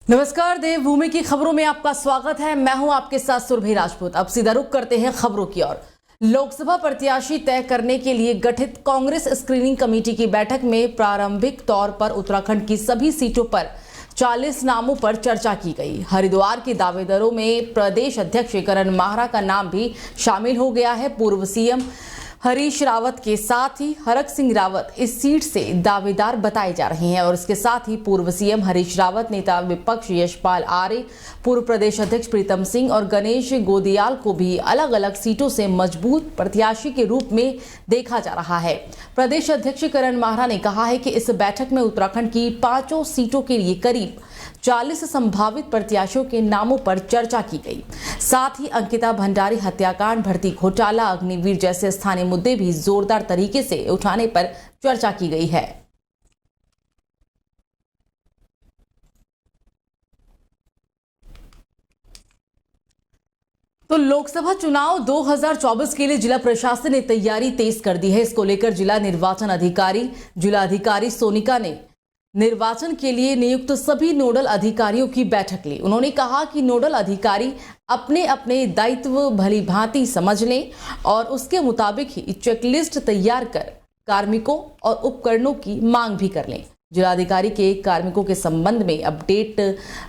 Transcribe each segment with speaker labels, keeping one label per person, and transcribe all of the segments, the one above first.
Speaker 1: नमस्कार, देवभूमि की खबरों में आपका स्वागत है। मैं हूं आपके साथ सुरभि राजपूत। अब सीधा रुख करते हैं खबरों की ओर। लोकसभा प्रत्याशी तय करने के लिए गठित कांग्रेस स्क्रीनिंग कमेटी की बैठक में प्रारंभिक तौर पर उत्तराखंड की सभी सीटों पर 40 नामों पर चर्चा की गई। हरिद्वार के दावेदारों में प्रदेश अध्यक्ष करण माहरा का नाम भी शामिल हो गया है। पूर्व सीएम हरीश रावत के साथ ही हरक सिंह रावत इस सीट से दावेदार बताए जा रहे हैं और इसके साथ ही पूर्व सीएम हरीश रावत, नेता विपक्ष यशपाल आर्य, पूर्व प्रदेश अध्यक्ष प्रीतम सिंह और गणेश गोदियाल को भी अलग अलग सीटों से मजबूत प्रत्याशी के रूप में देखा जा रहा है। प्रदेश अध्यक्ष करण माहरा ने कहा है कि इस बैठक में उत्तराखंड की 5 सीटों के लिए करीब 40 संभावित प्रत्याशियों के नामों पर चर्चा की गई। साथ ही अंकिता भंडारी हत्याकांड, भर्ती घोटाला, अग्निवीर जैसे स्थानीय मुद्दे भी जोरदार तरीके से उठाने पर चर्चा की गई है। तो लोकसभा चुनाव 2024 के लिए जिला प्रशासन ने तैयारी तेज कर दी है। इसको लेकर जिला निर्वाचन अधिकारी जिलाधिकारी सोनिका ने निर्वाचन के लिए नियुक्त सभी नोडल अधिकारियों की बैठक ली। उन्होंने कहा कि नोडल अधिकारी अपने अपने दायित्व भली भांति समझ लें और उसके मुताबिक ही चेकलिस्ट तैयार कर कार्मिकों और उपकरणों की मांग भी कर लें। जिलाधिकारी के कार्मिकों के संबंध में अपडेट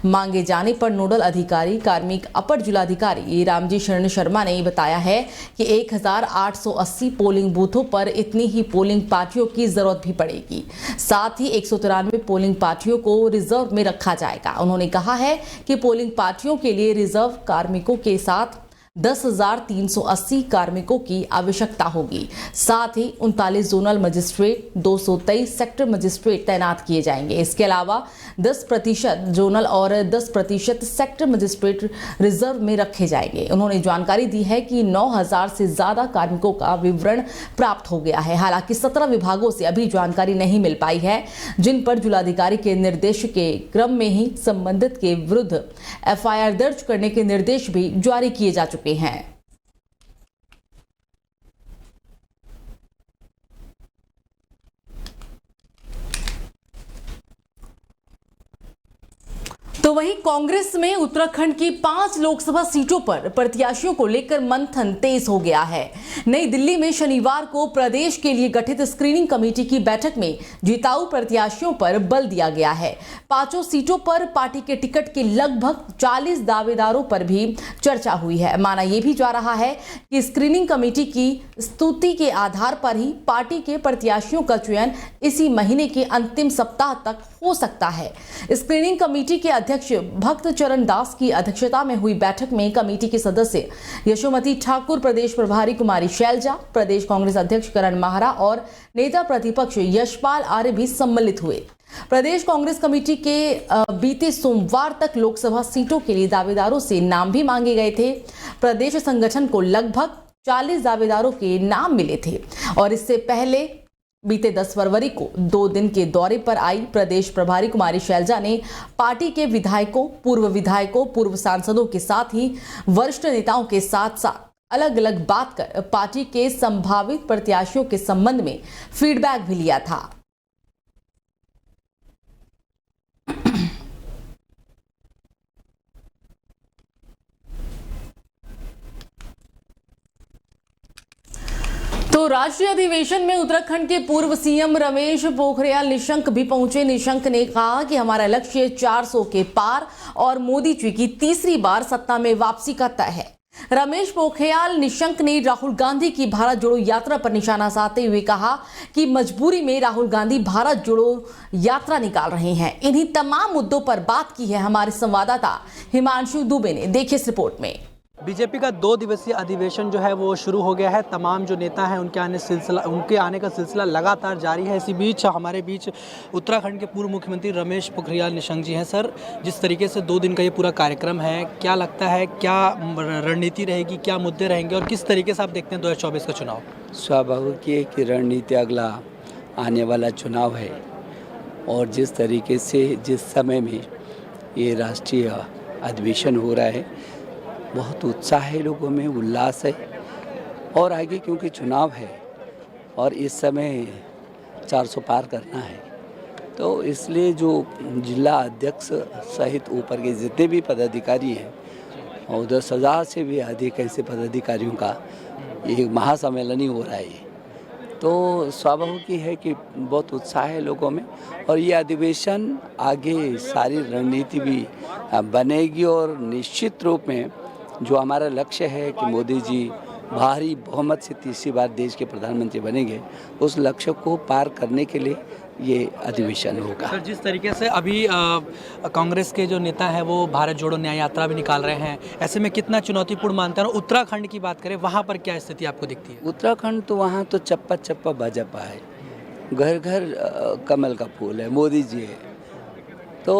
Speaker 1: मांगे जाने पर नोडल अधिकारी कार्मिक अपर जिलाधिकारी रामजी शरण शर्मा ने बताया है कि 1880 पोलिंग बूथों पर इतनी ही पोलिंग पार्टियों की जरूरत भी पड़ेगी। साथ ही 193 पोलिंग पार्टियों को रिजर्व में रखा जाएगा। उन्होंने कहा है कि पोलिंग पार्टियों के लिए रिजर्व कार्मिकों के साथ 10,380 कार्मिकों की आवश्यकता होगी। साथ ही 39 जोनल मजिस्ट्रेट, 223 सेक्टर मजिस्ट्रेट तैनात किए जाएंगे। इसके अलावा 10% जोनल और 10% सेक्टर मजिस्ट्रेट रिजर्व में रखे जाएंगे। उन्होंने जानकारी दी है कि 9,000 से ज्यादा कार्मिकों का विवरण प्राप्त हो गया है। हालांकि 17 विभागों से अभी जानकारी नहीं मिल पाई है, जिन पर जिलाधिकारी के निर्देश के क्रम में ही संबंधित के विरुद्ध FIR दर्ज करने के निर्देश भी जारी किए जा चुके हैं। तो वहीं कांग्रेस में उत्तराखंड की 5 लोकसभा सीटों पर प्रत्याशियों को लेकर मंथन तेज हो गया है। नई दिल्ली में शनिवार को प्रदेश के लिए गठित स्क्रीनिंग कमेटी की बैठक में जिताऊ प्रत्याशियों पर बल दिया गया है। 5 सीटों पर पार्टी के टिकट के लगभग 40 दावेदारों पर भी चर्चा हुई है। माना यह भी जा रहा है कि स्क्रीनिंग कमेटी की स्तुति के आधार पर ही पार्टी के प्रत्याशियों का चयन इसी महीने के अंतिम सप्ताह तक हो सकता है। स्क्रीनिंग कमेटी के अध्यक्ष भक्त चरण दास की अध्यक्षता में हुई बैठक में कमेटी के सदस्य यशोमती ठाकुर, प्रदेश प्रभारी कुमारी शैलजा, प्रदेश कांग्रेस अध्यक्ष करण माहरा और नेता प्रतिपक्ष यशपाल आर्य भी सम्मिलित हुए। प्रदेश कांग्रेस कमेटी के बीते सोमवार तक लोकसभा सीटों के लिए दावेदारों से नाम भी मांगे गए थे। प्रदेश संगठन को लगभग 40 दावेदारों के नाम मिले थे और इससे पहले बीते 10 फरवरी को 2 दिन के दौरे पर आई प्रदेश प्रभारी कुमारी शैलजा ने पार्टी के विधायकों, पूर्व सांसदों के साथ ही वरिष्ठ नेताओं के साथ अलग अलग बात कर पार्टी के संभावित प्रत्याशियों के संबंध में फीडबैक भी लिया था। तो राष्ट्रीय अधिवेशन में उत्तराखंड के पूर्व सीएम रमेश पोखरियाल निशंक भी पहुंचे। निशंक ने कहा कि हमारा लक्ष्य 400 के पार और मोदी जी की तीसरी बार सत्ता में वापसी का तय है। रमेश पोखरियाल निशंक ने राहुल गांधी की भारत जोड़ो यात्रा पर निशाना साधते हुए कहा कि मजबूरी में राहुल गांधी भारत जोड़ो यात्रा निकाल रहे हैं। इन्हीं तमाम मुद्दों पर बात की है हमारे संवाददाता हिमांशु दुबे ने। देखिए इस रिपोर्ट में।
Speaker 2: बीजेपी का 2 दिवसीय अधिवेशन जो है वो शुरू हो गया है। तमाम जो नेता हैं उनके आने का सिलसिला लगातार जारी है। इसी बीच हमारे बीच उत्तराखंड के पूर्व मुख्यमंत्री रमेश पोखरियाल निशंक जी हैं। सर, जिस तरीके से 2 दिन का ये पूरा कार्यक्रम है, क्या लगता है, क्या रणनीति रहेगी, क्या मुद्दे रहेंगे और किस तरीके से आप देखते हैं 2024 का चुनाव?
Speaker 3: स्वाभाविक है कि रणनीति अगला आने वाला चुनाव है और जिस तरीके से जिस समय में ये राष्ट्रीय अधिवेशन हो रहा है, बहुत उत्साह है, लोगों में उल्लास है और आगे क्योंकि चुनाव है और इस समय 400 पार करना है तो इसलिए जो जिला अध्यक्ष सहित ऊपर के जितने भी पदाधिकारी हैं और 10,000 से भी अधिक ऐसे पदाधिकारियों का ये महासम्मेलन ही हो रहा है। तो स्वाभाविक ही है कि बहुत उत्साह है लोगों में और ये अधिवेशन आगे सारी रणनीति भी बनेगी और निश्चित रूप में जो हमारा लक्ष्य है कि मोदी जी भारी बहुमत से तीसरी बार देश के प्रधानमंत्री बनेंगे, उस लक्ष्य को पार करने के लिए ये अधिवेशन होगा।
Speaker 2: सर, जिस तरीके से अभी कांग्रेस के जो नेता हैं वो भारत जोड़ो न्याय यात्रा भी निकाल रहे हैं, ऐसे में कितना चुनौतीपूर्ण मानते हैं? और उत्तराखंड की बात करें, वहाँ पर क्या स्थिति आपको दिखती है?
Speaker 3: उत्तराखंड तो वहाँ तो चप्पा चप्पा भाजपा है, घर घर कमल का फूल है, मोदी जी है। तो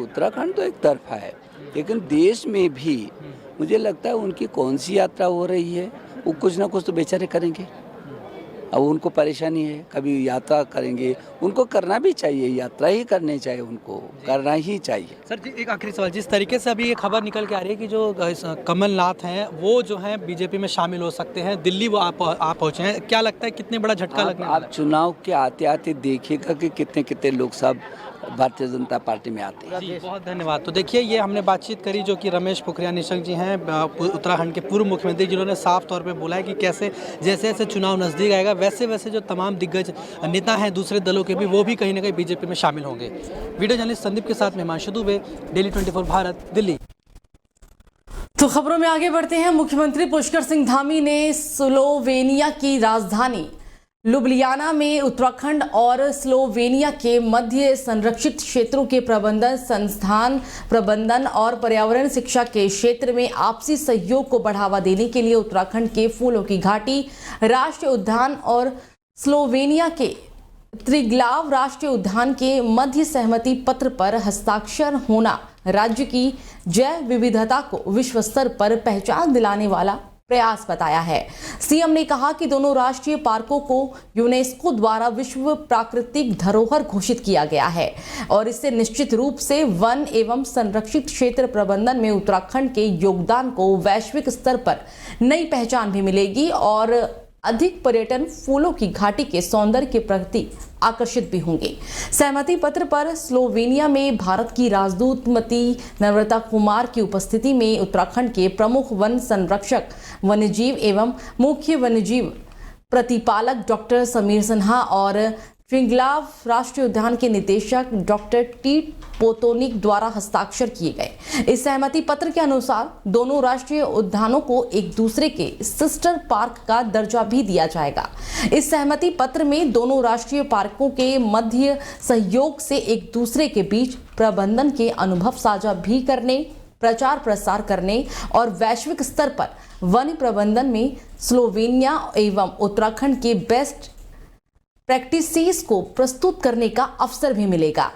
Speaker 3: उत्तराखंड तो एक तरफा है, लेकिन देश में भी मुझे लगता है उनकी कौन सी यात्रा हो रही है, वो कुछ ना कुछ तो बेचारे करेंगे। अब उनको परेशानी है, कभी यात्रा करेंगे, उनको करना भी चाहिए, यात्रा ही करनी चाहिए, उनको करना ही चाहिए।
Speaker 2: सर जी, एक आखिरी सवाल, जिस तरीके से अभी ये खबर निकल के आ रही है कि जो कमलनाथ हैं वो जो हैं बीजेपी में शामिल हो सकते हैं, दिल्ली वो आप पहुँचे हैं, क्या लगता है कितने बड़ा झटका लगने वाला है?
Speaker 3: आप चुनाव के आते आते देखिएगा कि कितने कितने लोग सब भारतीय जनता पार्टी में आते हैं।
Speaker 2: जी, बहुत धन्यवाद। तो देखिए, ये हमने बातचीत करी जो कि रमेश पोखरियाल निशंक जी हैं, उत्तराखंड के पूर्व मुख्यमंत्री, जिन्होंने साफ तौर पे बोला है कि कैसे जैसे जैसे चुनाव नज़दीक आएगा वैसे वैसे जो तमाम दिग्गज नेता हैं दूसरे दलों के भी, वो भी कहीं ना कहीं बीजेपी में शामिल होंगे। वीडियो जर्नलिस्ट संदीप के साथ हिमांशु दुबे, डेली 24 भारत, दिल्ली।
Speaker 1: तो खबरों में आगे बढ़ते हैं। मुख्यमंत्री पुष्कर सिंह धामी ने स्लोवेनिया की राजधानी लुब्लियाना में उत्तराखंड और स्लोवेनिया के मध्य संरक्षित क्षेत्रों के प्रबंधन, संस्थान प्रबंधन और पर्यावरण शिक्षा के क्षेत्र में आपसी सहयोग को बढ़ावा देने के लिए उत्तराखंड के फूलों की घाटी राष्ट्रीय उद्यान और स्लोवेनिया के त्रिग्लाव राष्ट्रीय उद्यान के मध्य सहमति पत्र पर हस्ताक्षर होना राज्य की जैव विविधता को विश्व स्तर पर पहचान दिलाने वाला प्रयास बताया है। सीएम ने कहा कि दोनों राष्ट्रीय पार्कों को यूनेस्को द्वारा विश्व प्राकृतिक धरोहर घोषित किया गया है और इससे निश्चित रूप से वन एवं संरक्षित क्षेत्र प्रबंधन में उत्तराखंड के योगदान को वैश्विक स्तर पर नई पहचान भी मिलेगी और अधिक पर्यटन फूलों की घाटी के सौंदर्य के प्रति आकर्षित भी होंगे। सहमति पत्र पर स्लोवेनिया में भारत की राजदूत मती नम्रता कुमार की उपस्थिति में उत्तराखंड के प्रमुख वन संरक्षक, वन्यजीव एवं मुख्य वन्यजीव प्रतिपालक डॉक्टर समीर सिन्हा और ट्रिग्लाव राष्ट्रीय उद्यान के निदेशक डॉक्टर टी पोतोनिक द्वारा हस्ताक्षर किए गए। इस सहमति पत्र के अनुसार दोनों राष्ट्रीय उद्यानों को एक दूसरे के सिस्टर पार्क का दर्जा भी दिया जाएगा। इस सहमति पत्र में दोनों राष्ट्रीय पार्कों के मध्य सहयोग से एक दूसरे के बीच प्रबंधन के अनुभव साझा भी करने, प्रचार प्रसार करने और वैश्विक स्तर पर वन प्रबंधन में स्लोवेनिया एवं उत्तराखंड के बेस्ट प्रैक्टिसेस को प्रस्तुत करने का अवसर भी मिलेगा।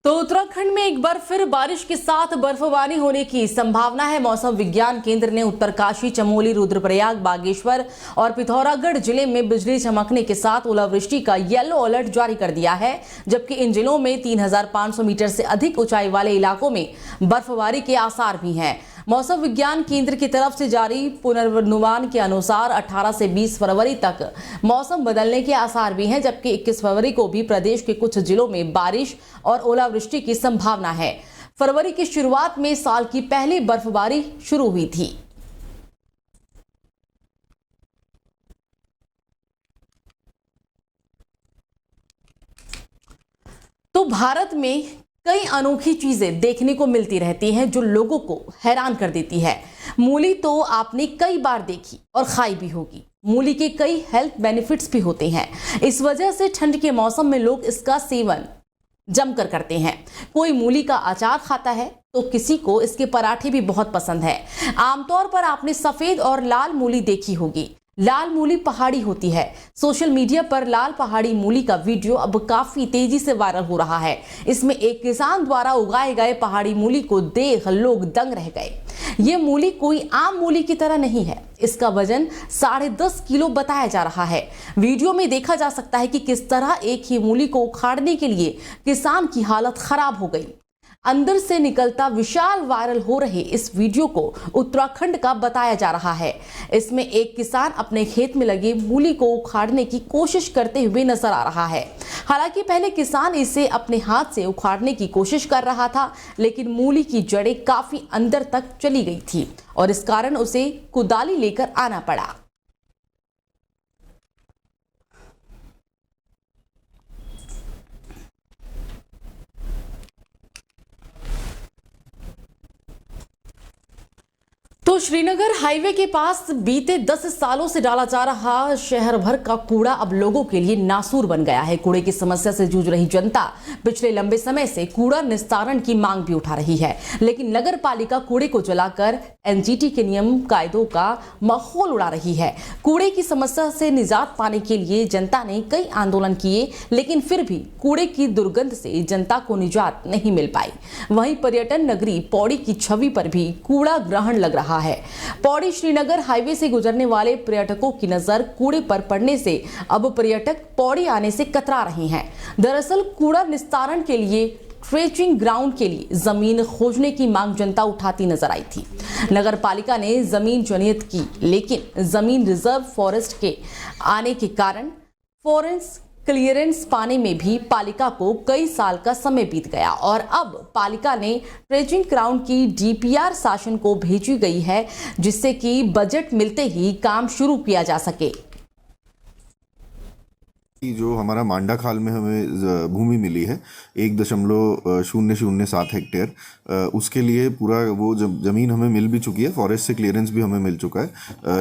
Speaker 1: तो उत्तराखंड में एक बार फिर बारिश के साथ बर्फबारी होने की संभावना है। मौसम विज्ञान केंद्र ने उत्तरकाशी, चमोली, रुद्रप्रयाग, बागेश्वर और पिथौरागढ़ जिले में बिजली चमकने के साथ ओलावृष्टि का येलो अलर्ट जारी कर दिया है, जबकि इन जिलों में 3,500 मीटर से अधिक ऊंचाई वाले इलाकों में बर्फबारी के आसार भी हैं। मौसम विज्ञान केंद्र की तरफ से जारी पूर्वानुमान के अनुसार 18 से 20 फरवरी तक मौसम बदलने के आसार भी हैं, जबकि 21 फरवरी को भी प्रदेश के कुछ जिलों में बारिश और ओलावृष्टि की संभावना है। फरवरी की शुरुआत में साल की पहली बर्फबारी शुरू हुई थी। तो भारत में कई अनोखी चीजें देखने को मिलती रहती हैं जो लोगों को हैरान कर देती है। मूली तो आपने कई बार देखी और खाई भी होगी। मूली के कई हेल्थ बेनिफिट्स भी होते हैं। इस वजह से ठंड के मौसम में लोग इसका सेवन जमकर करते हैं। कोई मूली का अचार खाता है तो किसी को इसके पराठे भी बहुत पसंद है। आमतौर पर आपने सफेद और लाल मूली देखी होगी, लाल मूली पहाड़ी होती है। सोशल मीडिया पर लाल पहाड़ी मूली का वीडियो अब काफी तेजी से वायरल हो रहा है। इसमें एक किसान द्वारा उगाए गए पहाड़ी मूली को देख लोग दंग रह गए। ये मूली कोई आम मूली की तरह नहीं है। इसका वजन 10.5 किलो बताया जा रहा है। वीडियो में देखा जा सकता है कि किस तरह एक ही मूली को उखाड़ने के लिए किसान की हालत खराब हो गई। अंदर से निकलता विशाल वायरल हो रहे इस वीडियो को उत्तराखंड का बताया जा रहा है। इसमें एक किसान अपने खेत में लगे मूली को उखाड़ने की कोशिश करते हुए नजर आ रहा है। हालांकि पहले किसान इसे अपने हाथ से उखाड़ने की कोशिश कर रहा था, लेकिन मूली की जड़ें काफी अंदर तक चली गई थी और इस कारण उसे कुदाली लेकर आना पड़ा। तो श्रीनगर हाईवे के पास बीते 10 सालों से डाला जा रहा शहर भर का कूड़ा अब लोगों के लिए नासूर बन गया है। कूड़े की समस्या से जूझ रही जनता पिछले लंबे समय से कूड़ा निस्तारण की मांग भी उठा रही है, लेकिन नगर पालिका कूड़े को जलाकर एनजीटी के नियम कायदों का माहौल उड़ा रही है। कूड़े की समस्या से निजात पाने के लिए जनता ने कई आंदोलन किए, लेकिन फिर भी कूड़े की दुर्गंध से जनता को निजात नहीं मिल पाई। वहीं पर्यटन नगरी पौड़ी की छवि पर भी कूड़ा ग्रहण लग रहा है। पौड़ी श्रीनगर हाईवे से गुजरने वाले पर्यटकों की नजर कूड़े पर पड़ने से अब पर्यटक पौड़ी आने से कतरा रहे हैं। दरअसल कूड़ा निस्तारण के लिए ट्रेचिंग ग्राउंड के लिए जमीन खोजने की मांग जनता उठाती नजर आई थी। नगर पालिका ने जमीन चिन्हित की, लेकिन जमीन रिजर्व फॉरेस्ट के आने के कारण फॉरेस्ट क्लियरेंस पाने में भी पालिका को कई साल का समय बीत गया और अब पालिका ने ट्रेचिंग ग्राउंड की डीपीआर शासन को भेजी गई है, जिससे कि बजट मिलते ही काम शुरू किया जा सके।
Speaker 4: जो हमारा मांडा खाल में हमें भूमि मिली है 1.007 हेक्टेयर, उसके लिए पूरा वो ज़मीन हमें मिल भी चुकी है, फॉरेस्ट से क्लियरेंस भी हमें मिल चुका है,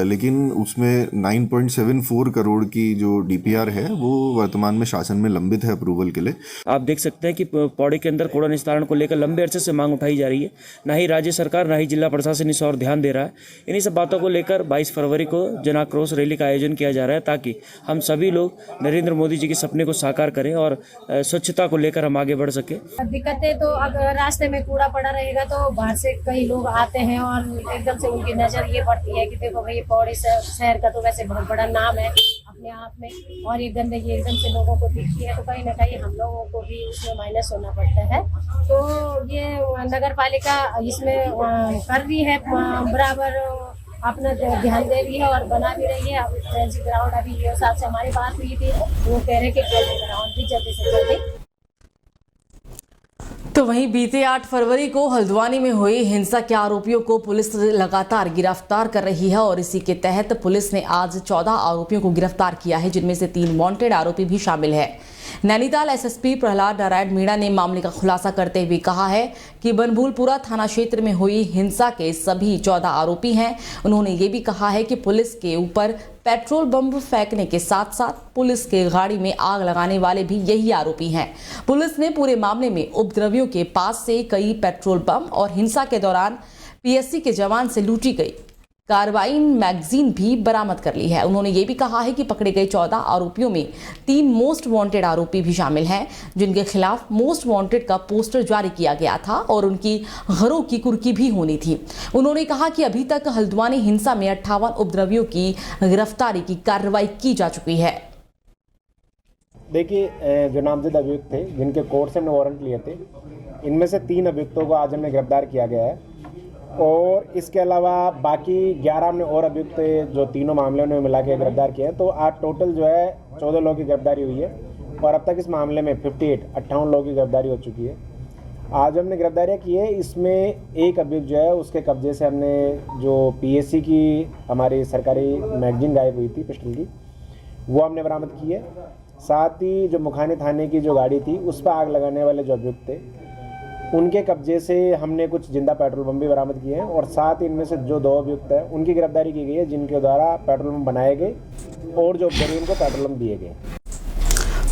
Speaker 4: लेकिन उसमें 9.74 करोड़ की जो डीपीआर है वो वर्तमान में शासन में लंबित है अप्रूवल के लिए।
Speaker 5: आप देख सकते हैं कि पौड़ी के अंदर कूड़ा निस्तारण को लेकर लंबे अरसे से मांग उठाई जा रही है। ना ही राज्य सरकार ना ही जिला प्रशासन इस और ध्यान दे रहा है। इन्हीं सब बातों को लेकर 22 फरवरी को जन आक्रोश रैली का आयोजन किया जा रहा है, ताकि हम सभी लोग नरेंद्र मोदी जी के सपने को साकार करें और स्वच्छता को लेकर हम आगे बढ़ सके।
Speaker 6: दिक्कतें तो अगर रास्ते में कूड़ा पड़ा रहेगा तो बाहर से कई लोग आते हैं और एकदम से उनकी नजर ये पड़ती है कि देखो भाई पौड़ी शहर का तो वैसे बहुत बड़ा नाम है अपने आप में, और ये गंदगी एकदम से लोगों को दिखती है तो कहीं ना कहीं हम लोगों को भी उसमें माइनस होना पड़ता है। तो ये नगर पालिका इसमें कर रही है, बराबर अपना ध्यान दे रही है और बना भी रही है। अब ट्रेंचिंग ग्राउंड अभी ये साहब से हमारी बात हुई थी, वो कह रहे कि ट्रेंचिंग ग्राउंड भी जल्दी से जल्दी।
Speaker 1: तो वहीं बीते 8 फरवरी को हल्द्वानी में हुई हिंसा के आरोपियों को पुलिस लगातार गिरफ्तार कर रही है और इसी के तहत पुलिस ने आज 14 आरोपियों को गिरफ्तार किया है, जिनमें से 3 वांटेड आरोपी भी शामिल है। नैनीताल एसएसपी प्रहलाद नारायण मीणा ने मामले का खुलासा करते हुए कहा है कि बनभूलपुरा थाना क्षेत्र में हुई हिंसा के सभी 14 आरोपी हैं। उन्होंने ये भी कहा है कि पुलिस के ऊपर पेट्रोल बम फेंकने के साथ साथ पुलिस के गाड़ी में आग लगाने वाले भी यही आरोपी हैं। पुलिस ने पूरे मामले में उपद्रवियों के पास से कई पेट्रोल बम और हिंसा के दौरान पीएससी के जवान से लूटी गई कार्बाइन मैगजीन भी बरामद कर ली है। उन्होंने ये भी कहा है कि पकड़े गए 14 आरोपियों में 3 मोस्ट वांटेड आरोपी भी शामिल हैं, जिनके खिलाफ मोस्ट वांटेड का पोस्टर जारी किया गया था और उनकी घरों की कुर्की भी होनी थी। उन्होंने कहा कि अभी तक हल्द्वानी हिंसा में 58 उपद्रवियों की गिरफ्तारी की कार्रवाई की जा चुकी है।
Speaker 7: देखिए, जो नामजद अभियुक्त थे जिनके कोर्ट से हमने वारंट लिए थे, इनमें से 3 अभियुक्तों को आज हमने गिरफ्तार किया गया है और इसके अलावा बाकी 11 हमने और अभियुक्त जो तीनों मामलों में मिला के गिरफ्तार किए हैं। तो आज टोटल जो है 14 लोगों की गिरफ्तारी हुई है और अब तक इस मामले में 58 लोगों की गिरफ्तारी हो चुकी है। आज हमने गिरफ्तारियाँ की है, इसमें एक अभियुक्त जो है उसके कब्जे से हमने जो पीएससी की हमारी सरकारी मैगजीन गायब हुई थी पिस्टल की, वो हमने बरामद की है। साथ ही जो मुखानी थाने की जो गाड़ी थी उस पर आग लगाने वाले जो अभियुक्त थे उनके कब्जे से हमने कुछ जिंदा पेट्रोल बम भी बरामद किए हैं और साथ ही इनमें से जो 2 अभियुक्त हैं उनकी गिरफ्तारी की गई है, जिनके द्वारा पेट्रोल बम बनाए गए और जो उपद्रवियों को पेट्रोल बम दिए गए।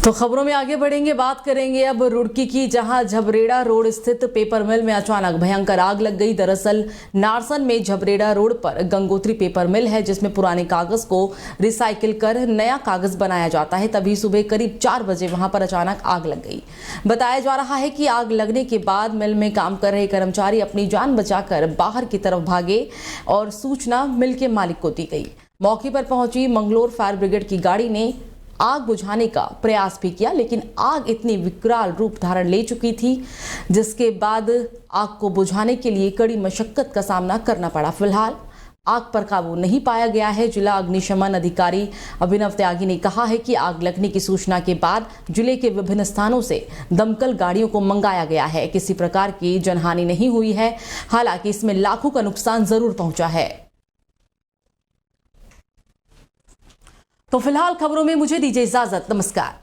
Speaker 1: तो खबरों में आगे बढ़ेंगे, बात करेंगे अब रुड़की की, जहां झबरेड़ा रोड स्थित पेपर मिल में अचानक भयंकर आग लग गई। दरअसल नारसन में झबरेड़ा रोड पर गंगोत्री पेपर मिल है, जिसमें पुराने कागज को रिसाइकिल कर नया कागज बनाया जाता है। तभी सुबह करीब 4 बजे वहां पर अचानक आग लग गई। बताया जा रहा है कि आग लगने के बाद मिल में काम कर रहे कर्मचारी अपनी जान बचाकर बाहर की तरफ भागे और सूचना मिल के मालिक को दी गई। मौके पर पहुंची मंगलोर फायर ब्रिगेड की गाड़ी ने आग बुझाने का प्रयास भी किया, लेकिन आग इतनी विकराल रूप धारण ले चुकी थी, जिसके बाद आग को बुझाने के लिए कड़ी मशक्कत का सामना करना पड़ा। फिलहाल आग पर काबू नहीं पाया गया है। जिला अग्निशमन अधिकारी अभिनव त्यागी ने कहा है कि आग लगने की सूचना के बाद जिले के विभिन्न स्थानों से दमकल गाड़ियों को मंगाया गया है। किसी प्रकार की जनहानि नहीं हुई है, हालांकि इसमें लाखों का नुकसान जरूर पहुंचा है। तो फिलहाल खबरों में मुझे दीजिए इजाजत। नमस्कार।